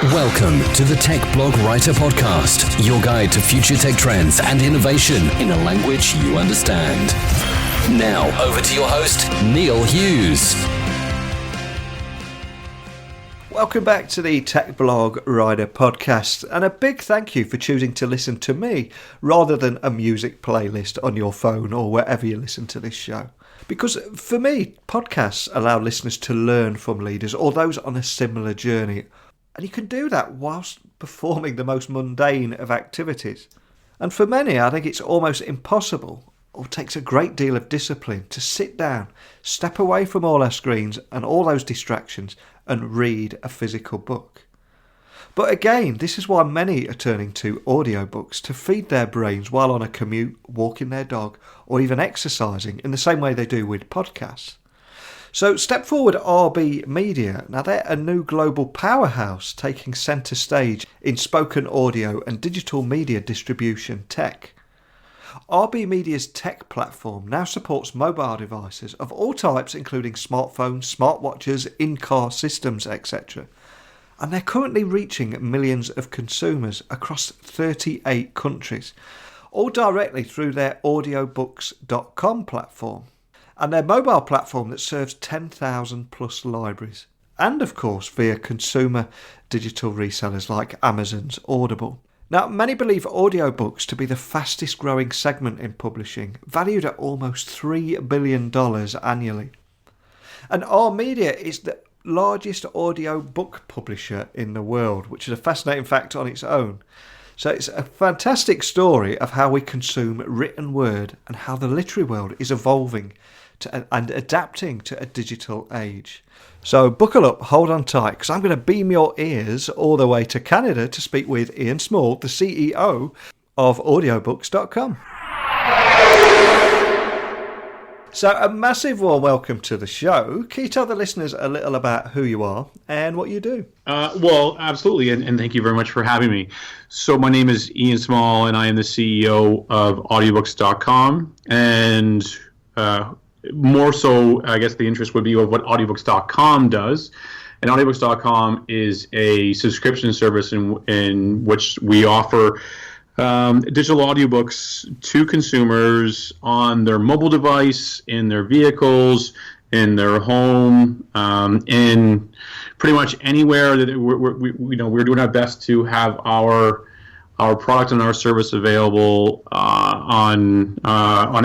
Welcome to the Tech Blog Writer Podcast, your guide to future tech trends and innovation in a language you understand. Now, over to your host, Neil Hughes. Welcome back to the Tech Blog Writer Podcast, and a big thank you for choosing to listen to me rather than a music playlist on your phone or wherever you listen to this show. Because for me, podcasts allow listeners to learn from leaders or those on a similar journey. And you can do that whilst performing the most mundane of activities. And for many, I think it's almost impossible, or takes a great deal of discipline, to sit down, step away from all our screens and all those distractions, and read a physical book. But again, this is why many are turning to audiobooks to feed their brains while on a commute, walking their dog, or even exercising, in the same way they do with podcasts. So step forward RBmedia. Now they're a new global powerhouse taking centre stage in spoken audio and digital media distribution tech. RBmedia's tech platform now supports mobile devices of all types, including smartphones, smartwatches, in-car systems, etc. And they're currently reaching millions of consumers across 38 countries, all directly through their Audiobookscom platform, and their mobile platform that serves 10,000 plus libraries, and of course via consumer digital resellers like Amazon's Audible. Now, many believe audiobooks to be the fastest growing segment in publishing, valued at almost $3 billion annually. And RBmedia is the largest audio book publisher in the world, which is a fascinating fact on its own. So it's a fantastic story of how we consume written word and how the literary world is evolving and adapting to a digital age. So buckle up, hold on tight, because I'm going to beam your ears all the way to Canada to speak with Ian Small, the CEO of Audiobookscom. So a massive warm welcome to the show. Can you tell the listeners a little about who you are and what you do? Well, absolutely, and thank you very much for having me. So my name is Ian Small, and I am the CEO of Audiobooks.com, and more so, I guess the interest would be of what Audiobooks.com does. And Audiobooks.com is a subscription service in which we offer digital audiobooks to consumers on their mobile device, in their vehicles, in their home, in pretty much anywhere that we're doing our best to have our product and our service available on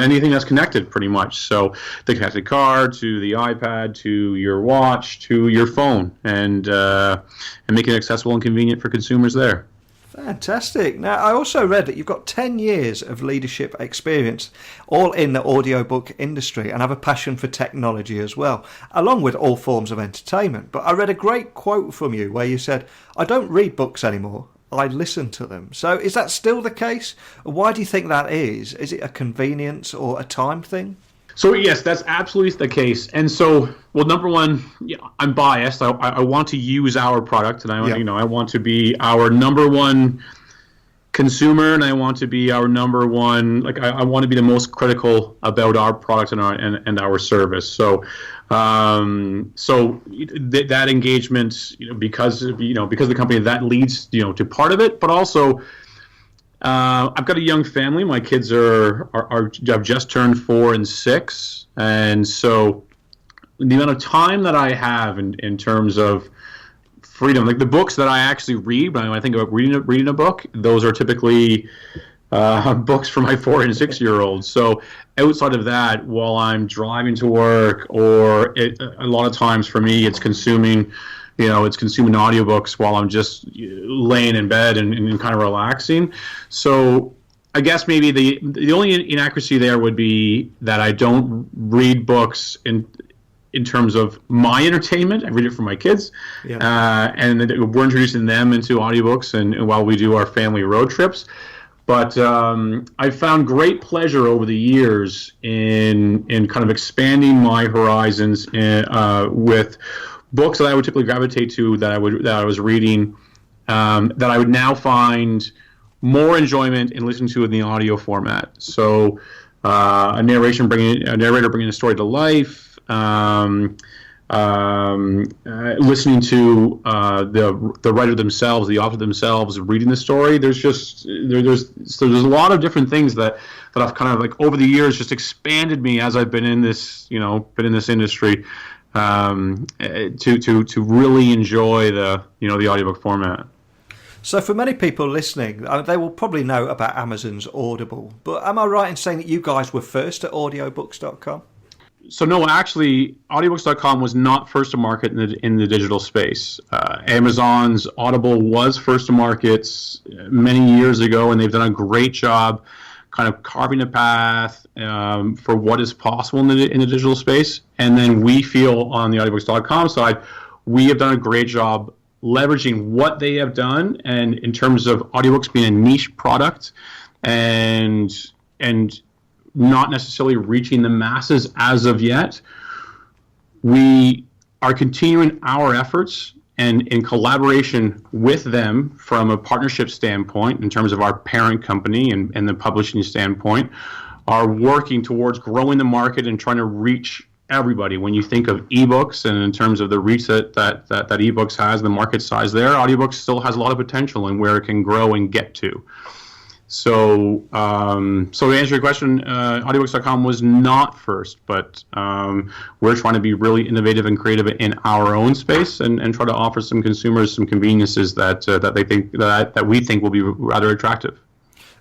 anything that's connected, pretty much. So the connected car, to the iPad, to your watch, to your phone, and make it accessible and convenient for consumers there. Fantastic. Now, I also read that you've got 10 years of leadership experience, all in the audiobook industry, and have a passion for technology as well, along with all forms of entertainment. But I read a great quote from you where you said, "I don't read books anymore, I listen to them." So is that still the case? Why do you think that is? Is it a convenience or a time thing? So yes, that's absolutely the case. And so, well, number one, I'm biased. I want to use our product, and I want to be our number one consumer, and I want to be our number one. I want to be the most critical about our product and our service. So, that engagement, because of the company, that leads to part of it, but also. I've got a young family. My kids have just turned 4 and 6, and so the amount of time that I have in terms of freedom, like the books that I actually read, when I think about reading a book, those are typically books for my 4 and 6-year-olds. So outside of that, while I'm driving to work, or a lot of times for me, it's consuming audiobooks while I'm just laying in bed and kind of relaxing. So I guess maybe the only inaccuracy there would be that I don't read books in terms of my entertainment. I read it for my kids, and we're introducing them into audiobooks and while we do our family road trips. But I've found great pleasure over the years in kind of expanding my horizons with books that I would typically gravitate to that I was reading, that I would now find more enjoyment in listening to in the audio format. So a narrator bringing a story to life, listening to the writer themselves, the author themselves, reading the story. There's a lot of different things that I've kind of like over the years just expanded me as I've been in this industry to really enjoy the audiobook format. So for many people listening, they will probably know about Amazon's Audible, but am I right in saying that you guys were first at Audiobooks.com? So no, actually, Audiobooks.com was not first to market in the digital space. Amazon's Audible was first to market many years ago, and they've done a great job kind of carving a path for what is possible in the digital space. And then we feel on the Audiobooks.com side, we have done a great job leveraging what they have done, and in terms of audiobooks being a niche product and not necessarily reaching the masses as of yet, we are continuing our efforts and in collaboration with them from a partnership standpoint in terms of our parent company and the publishing standpoint, are working towards growing the market and trying to reach everybody. When you think of ebooks and in terms of the reach that ebooks has, the market size there, audiobooks still has a lot of potential in where it can grow and get to. So to answer your question, Audiobooks.com was not first, but we're trying to be really innovative and creative in our own space and try to offer some consumers some conveniences that we think will be rather attractive.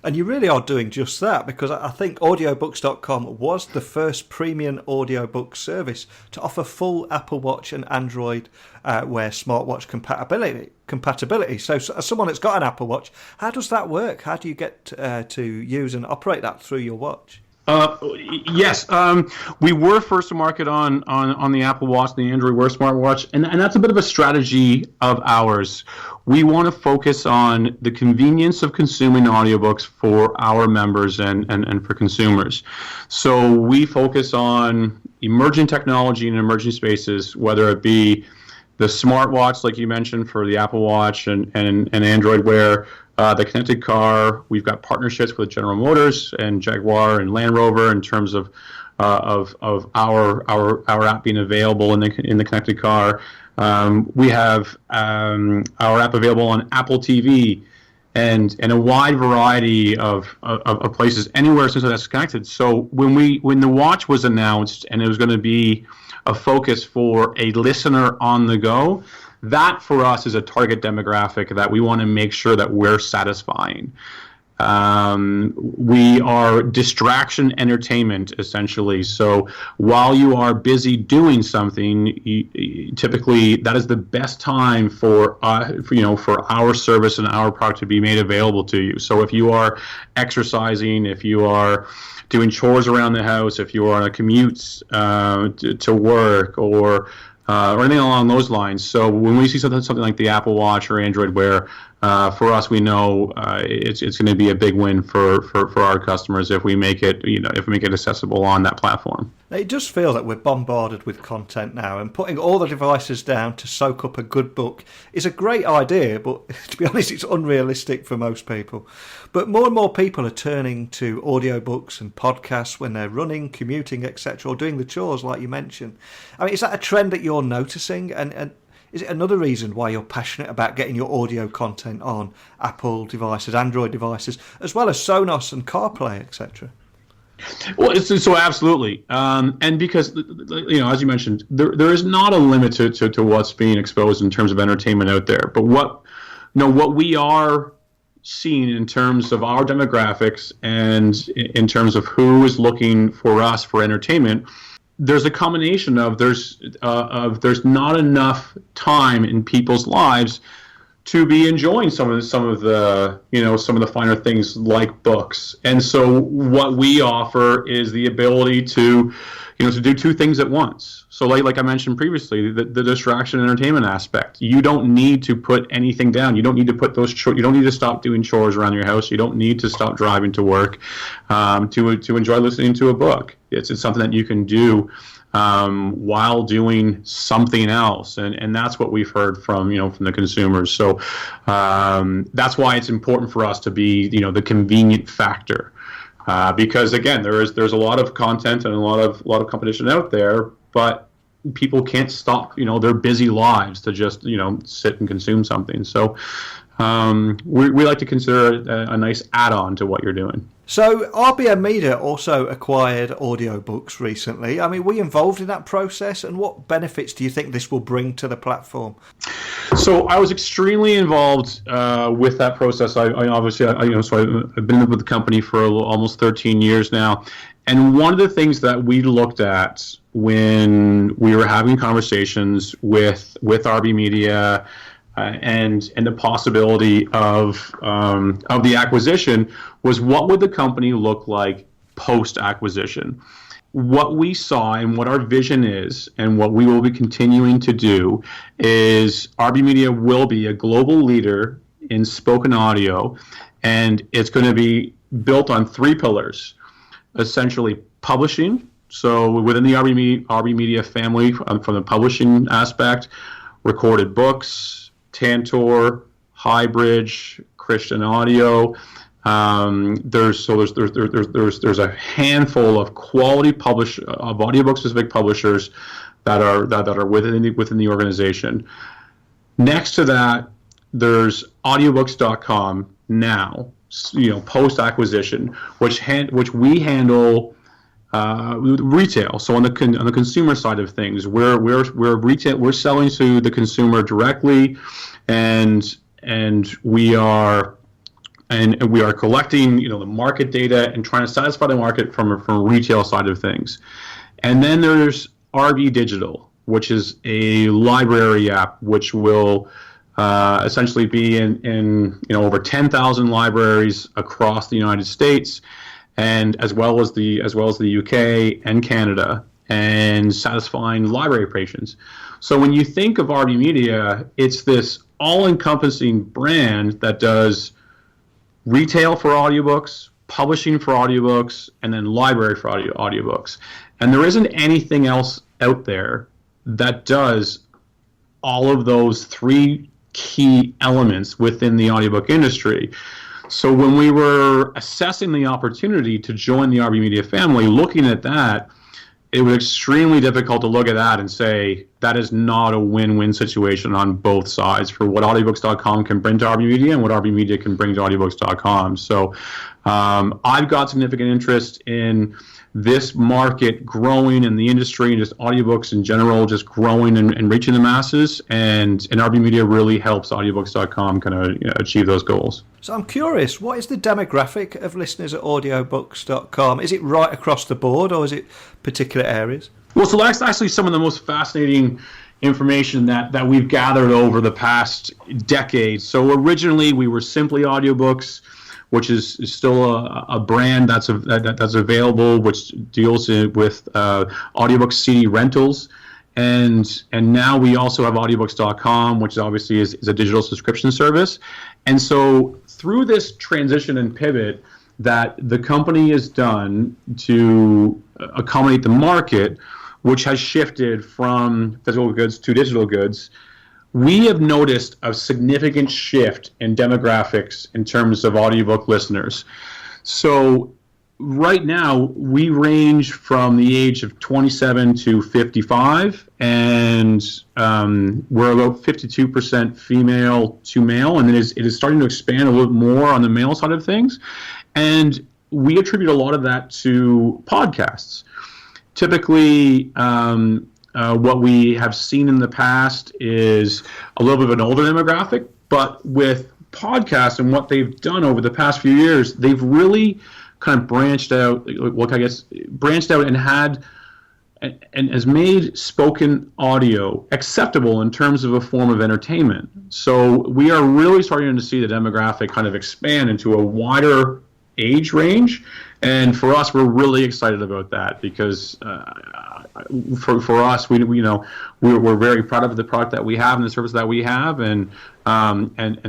And you really are doing just that, because I think Audiobooks.com was the first premium audiobook service to offer full Apple Watch and Android Wear smartwatch compatibility. So as someone that's got an Apple Watch, how does that work? How do you get to use and operate that through your watch? Yes, we were first to market on the Apple Watch, the Android Wear smartwatch, and that's a bit of a strategy of ours. We want to focus on the convenience of consuming audiobooks for our members and for consumers. So we focus on emerging technology and emerging spaces, whether it be the smartwatch, like you mentioned, for the Apple Watch and Android Wear, the connected car. We've got partnerships with General Motors and Jaguar and Land Rover in terms of our app being available in the connected car. We have our app available on Apple TV and a wide variety of places anywhere since that's connected. So when the watch was announced and it was going to be a focus for a listener on the go, that for us is a target demographic that we want to make sure that we're satisfying. We are distraction entertainment, essentially. So while you are busy doing something, typically that is the best time for our service and our product to be made available to you. So if you are exercising, if you are doing chores around the house, if you are on a commute to work, or anything along those lines. So when we see something like the Apple Watch or Android Wear, for us, we know it's going to be a big win for our customers if we make it accessible on that platform. It does feel that we're bombarded with content now, and putting all the devices down to soak up a good book is a great idea, but to be honest, it's unrealistic for most people. But more and more people are turning to audiobooks and podcasts when they're running, commuting, etc., or doing the chores, like you mentioned. I mean, is that a trend that you're noticing? And is it another reason why you're passionate about getting your audio content on Apple devices, Android devices, as well as Sonos and CarPlay, etc.? Well, so absolutely, and because as you mentioned, there is not a limit to what's being exposed in terms of entertainment out there. But what we are seeing in terms of our demographics and in terms of who is looking for us for entertainment, there's a combination of there's not enough time in people's lives to be enjoying some of the finer things like books. And so what we offer is the ability to do two things at once. So like I mentioned previously, the distraction entertainment aspect. You don't need to put anything down. You don't need to put you don't need to stop doing chores around your house. You don't need to stop driving to work to enjoy listening to a book. It's something that you can do while doing something else, and that's what we've heard from the consumers. So that's why it's important for us to be the convenient factor, because again there's a lot of content and a lot of competition out there, but people can't stop, their busy lives to just, sit and consume something. So we like to consider it a nice add-on to what you're doing. So RBmedia also acquired Audiobooks recently. I mean, were you involved in that process, and what benefits do you think this will bring to the platform? So I was extremely involved with that process. I've been with the company for almost 13 years now. And one of the things that we looked at when we were having conversations with RBmedia and the possibility of the acquisition was, what would the company look like post-acquisition? What we saw and what our vision is and what we will be continuing to do is RBmedia will be a global leader in spoken audio, and it's going to be built on three pillars. Essentially, publishing. So within the RBmedia family, from the publishing aspect, recorded books, Tantor, Highbridge, Christian Audio. There's a handful of quality of audiobook specific publishers that are within the organization. Next to that, there's Audiobookscom now, post acquisition, which we handle retail. So on the consumer side of things, we're selling to the consumer directly, and we are collecting the market data and trying to satisfy the market from a retail side of things. And then there's RB Digital, which is a library app which will essentially be in over 10,000 libraries across the United States, and as well as the UK and Canada, and satisfying library patrons. So when you think of RBmedia, it's this all-encompassing brand that does retail for audiobooks, publishing for audiobooks, and then library for audiobooks. And there isn't anything else out there that does all of those three key elements within the audiobook industry. So when we were assessing the opportunity to join the RBmedia family, looking at that, it was extremely difficult to look at that and say that is not a win-win situation on both sides for what Audiobooks.com can bring to RBmedia and what RBmedia can bring to Audiobooks.com. So I've got significant interest in this market growing, in the industry, and just audiobooks in general just growing and reaching the masses, and RBmedia really helps Audiobooks.com kind of achieve those goals. So I'm curious, what is the demographic of listeners at Audiobooks.com? Is it right across the board, or is it particular areas? Well, so that's actually some of the most fascinating information that we've gathered over the past decade. So originally we were simply audiobooks, which is still a brand that's available, which deals with audiobook CD rentals, and now we also have Audiobooks.com, which obviously is a digital subscription service. And so through this transition and pivot that the company has done to accommodate the market, which has shifted from physical goods to digital goods, we have noticed a significant shift in demographics in terms of audiobook listeners. So right now, we range from the age of 27 to 55, and we're about 52% female to male, and it is starting to expand a little more on the male side of things. And we attribute a lot of that to podcasts. Typically, what we have seen in the past is a little bit of an older demographic, but with podcasts and what they've done over the past few years, they've really kind of branched out and has made spoken audio acceptable in terms of a form of entertainment. So we are really starting to see the demographic kind of expand into a wider age range, and for us, we're really excited about that because for us, we're very proud of the product that we have and the service that we have, and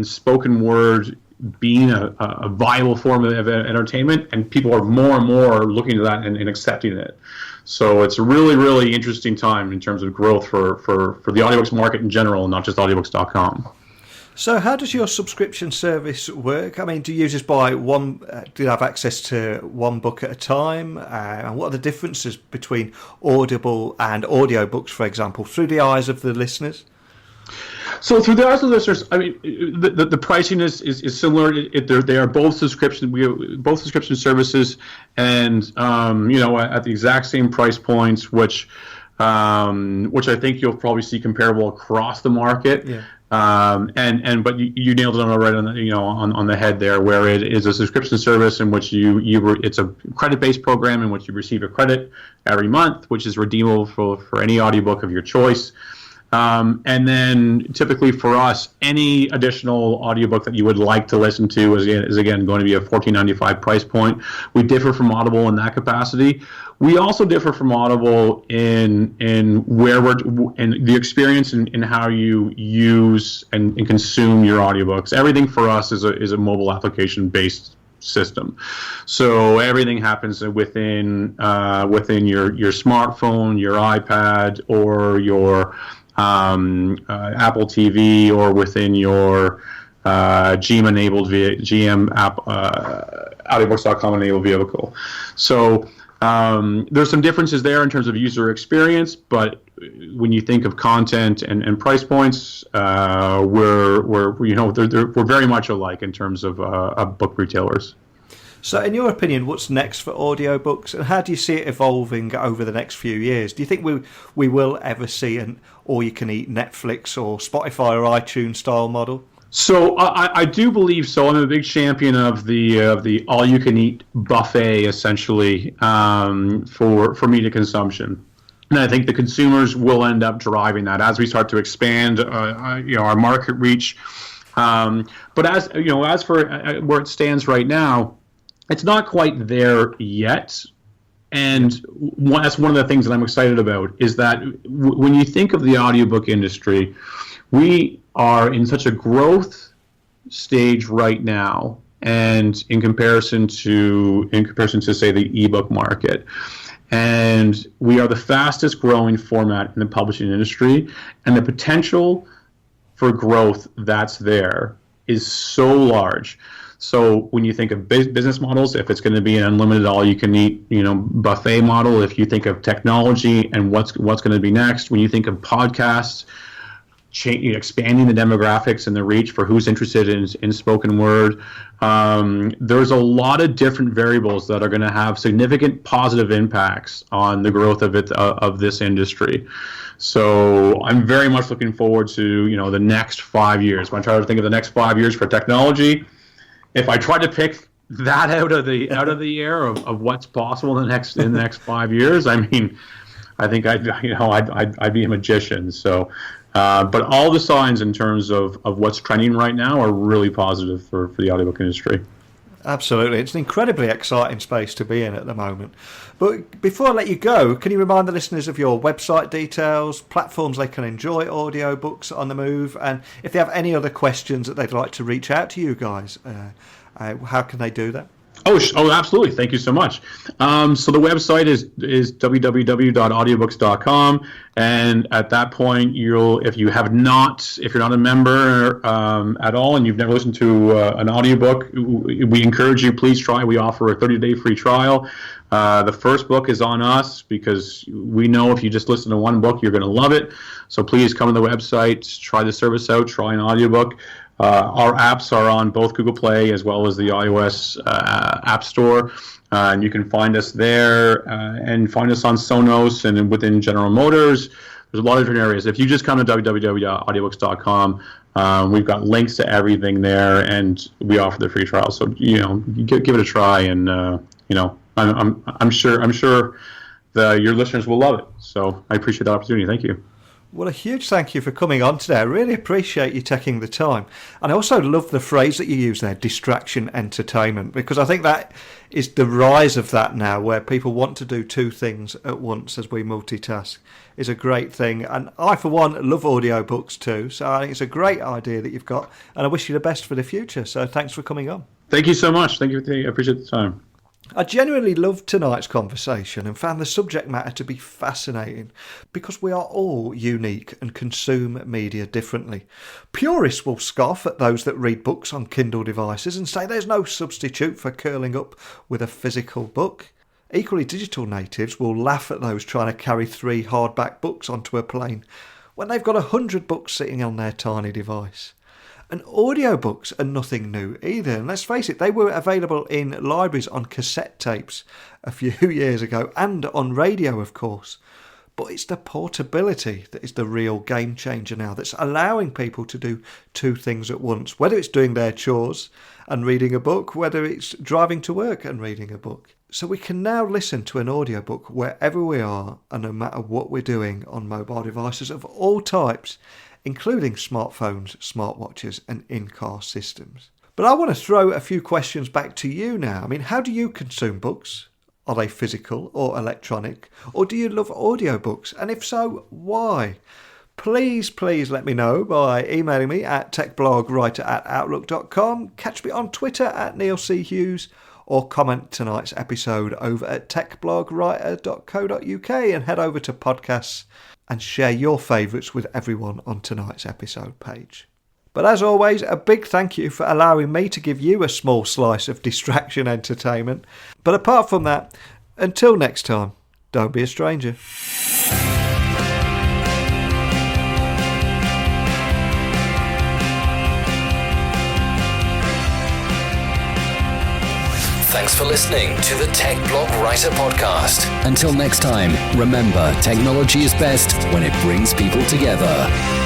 spoken word being a viable form of entertainment, and people are more and more looking to that and accepting it. So it's a really, really interesting time in terms of growth for the audiobooks market in general, and not just Audiobooks.com. So how does your subscription service work? I mean, do users buy one, do you have access to one book at a time? And what are the differences between Audible and audiobooks, for example, through the eyes of the listeners? So through the eyes of the listeners, I mean, the pricing is similar. They are both both subscription services, and at the exact same price points, which I think you'll probably see comparable across the market. Yeah. But you nailed it on the head there, where it is a subscription service in which it's a credit-based program in which you receive a credit every month, which is redeemable for any audiobook of your choice. And then typically for us, any additional audiobook that you would like to listen to is again going to be a $14.95 price point. We differ from Audible in that capacity. We also differ from Audible in the experience in how you use and consume your audiobooks. Everything for us is a mobile application based system. So everything happens within your smartphone, your iPad, or your Apple TV, or within your GM app, Audiobooks.com enabled vehicle. So there's some differences there in terms of user experience, but when you think of content and price points, we're very much alike in terms of book retailers. So in your opinion, what's next for audiobooks, and how do you see it evolving over the next few years? Do you think we will ever see an all-you-can-eat Netflix or Spotify or iTunes style model? So I do believe so. I'm a big champion of the all-you-can-eat buffet, essentially, for media consumption. And I think the consumers will end up driving that as we start to expand our market reach. But as for where it stands right now, it's not quite there yet, and that's one of the things that I'm excited about, is that when you think of the audiobook industry, we are in such a growth stage right now, and in comparison to say the ebook market, and we are the fastest growing format in the publishing industry, and the potential for growth that's there is so large. So when you think of business models, if it's going to be an unlimited all-you-can-eat, buffet model, if you think of technology and what's going to be next, when you think of podcasts, expanding the demographics and the reach for who's interested in spoken word, there's a lot of different variables that are going to have significant positive impacts on the growth of this industry. So I'm very much looking forward to the next 5 years. When I try to think of the next 5 years for technology, if I try to pick that out of the air of what's possible in the next 5 years, I mean, I think I'd be a magician. So, but all the signs in terms of what's trending right now are really positive for the audiobook industry. Absolutely. It's an incredibly exciting space to be in at the moment. But before I let you go, can you remind the listeners of your website details, platforms they can enjoy audiobooks on the move, and if they have any other questions that they'd like to reach out to you guys, how can they do that? Oh, absolutely. Thank you so much. So the website is www.audiobooks.com, and at that point, if you're not a member at all, and you've never listened to an audiobook, we encourage you, please try. We offer a 30-day free trial. The first book is on us, because we know if you just listen to one book, you're going to love it. So please come to the website, try the service out, try an audiobook. Our apps are on both Google Play as well as the iOS App Store, and you can find us there and find us on Sonos and within General Motors. There's a lot of different areas. If you just come to www.audiobooks.com, we've got links to everything there, and we offer the free trial. So give it a try, and I'm sure your listeners will love it. So I appreciate the opportunity. Thank you. Well, a huge thank you for coming on today. I really appreciate you taking the time. And I also love the phrase that you use there, distraction entertainment, because I think that is the rise of that now, where people want to do two things at once as we multitask, is a great thing. And I, for one, love audiobooks too. So I think it's a great idea that you've got. And I wish you the best for the future. So thanks for coming on. Thank you so much. Thank you. I appreciate the time. I genuinely loved tonight's conversation and found the subject matter to be fascinating because we are all unique and consume media differently. Purists will scoff at those that read books on Kindle devices and say there's no substitute for curling up with a physical book. Equally, digital natives will laugh at those trying to carry 3 hardback books onto a plane when they've got 100 books sitting on their tiny device. And audiobooks are nothing new either. And let's face it, they were available in libraries on cassette tapes a few years ago and on radio, of course. But it's the portability that is the real game changer now, that's allowing people to do 2 things at once, whether it's doing their chores and reading a book, whether it's driving to work and reading a book. So we can now listen to an audiobook wherever we are and no matter what we're doing on mobile devices of all types, including smartphones, smartwatches and in-car systems. But I want to throw a few questions back to you now. I mean, how do you consume books? Are they physical or electronic? Or do you love audiobooks? And if so, why? Please let me know by emailing me at techblogwriter@outlook.com, catch me on Twitter at Neil C. Hughes, or comment tonight's episode over at techblogwriter.co.uk and head over to podcasts and share your favourites with everyone on tonight's episode page. But as always, a big thank you for allowing me to give you a small slice of distraction entertainment. But apart from that, until next time, don't be a stranger. Thanks for listening to the Tech Blog Writer Podcast. Until next time, remember, technology is best when it brings people together.